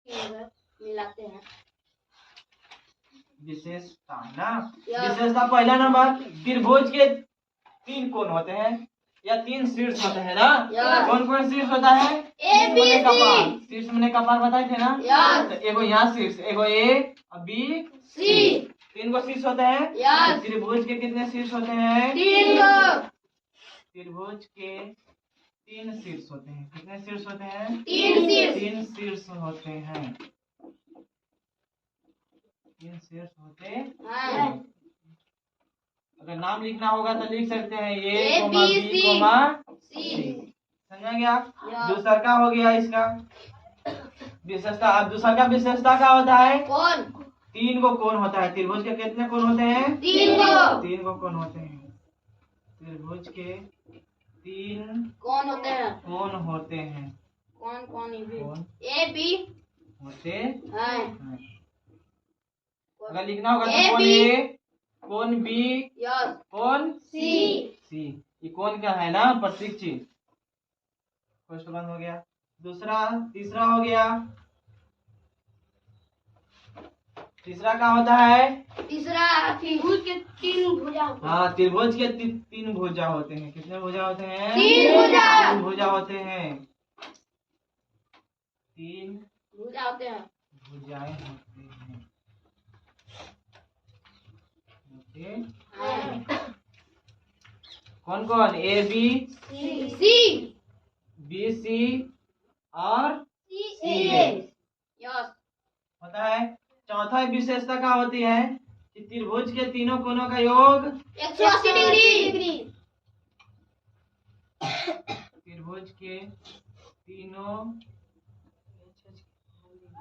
मिलाते हैं। विशेषता ना, विशेषता पहला नंबर, त्रिभुज के 3 कोण होते हैं या 3 शीर्ष होते हैं ना। कौन कौन शीर्ष होता है? शीर्ष मैंने कपाल बताए थे ना। तो एगो यहाँ शीर्ष, एगो ए और बी सी, 3 गो शीर्ष होते हैं। तो त्रिभुज के कितने शीर्ष होते हैं? 3 गो। त्रिभुज के 3 शीर्ष होते हैं। कितने शीर्ष होते हैं? 3 शीर्ष होते हैं। 3 शीर्ष होते हैं। अगर नाम लिखना होगा तो लिख सकते हैं ए, बी, सी। समझ गया? दूसरा का हो गया इसका विशेषता। अब दूसरा का विशेषता क्या होता है? कौन? 3 गो कोण होता है। त्रिभुज के कितने कोण होते हैं? 3 गो कोण होते हैं। त्रिभुज के 3 कौन होते हैं? कोण होते हैं। कौन ए बी होते हैं। अगर लिखना होगा तो कौन ए, कौन बी, कौन सी। ये कौन क्या है ना, प्रतीक चीज। फर्स्ट वन हो गया। तीसरा हो गया। तीसरा क्या होता है? तीसरा त्रिभुज के 3 भुजा। हाँ, त्रिभुज के 3 भुजा होते हैं। कितने भुजा होते हैं? 3 भुजा होते हैं। 3 भुजाएं होते हैं। कौन A B C, B C और सी होता है। चौथा विशेषता क्या होती है कि त्रिभुज के तीनों कोनों का योग 180 डिग्री। त्रिभुज के तीनों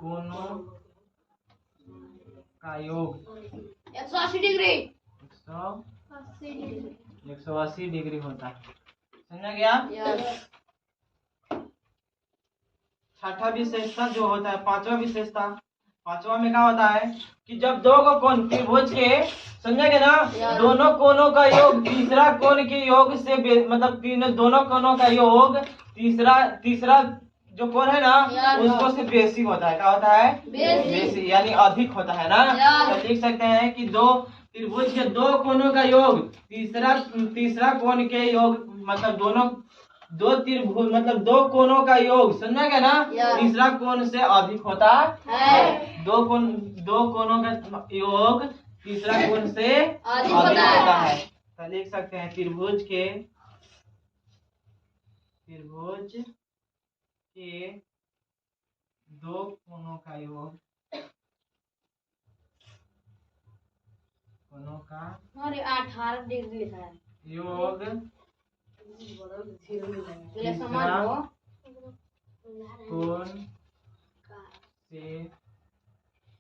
कोनों का योग 180 डिग्री। 180 डिग्री होता है। समझा गया? छठा विशेषता जो होता है, पांचवा में क्या होता है कि जब 2 को कोण त्रिभुज के, समझेंगे ना, दोनों कोनों का योग तीसरा कोण के योग से मतलब दोनों कोनों का योग तीसरा जो कोण है ना उसको से बेसी होता है। क्या होता है? बेसी यानी अधिक होता है ना। तो लिख सकते हैं कि त्रिभुज के 2 कोनों का योग तीसरा कोण के योग मतलब दो कोनों का योग, समझेंगे ना, तीसरा कोण से अधिक होता है। दो कोनों का योग तीसरा कोण से अधिक होता है। तो लिख सकते हैं त्रिभुज के 2 कोनों का योग कोनों का 18 डिग्री लिखा है। योग समान हो कोण से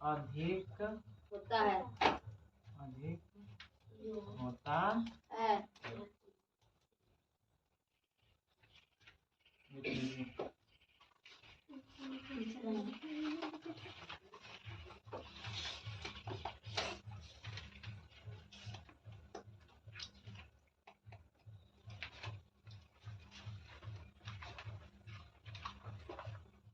अधिक होता है। होता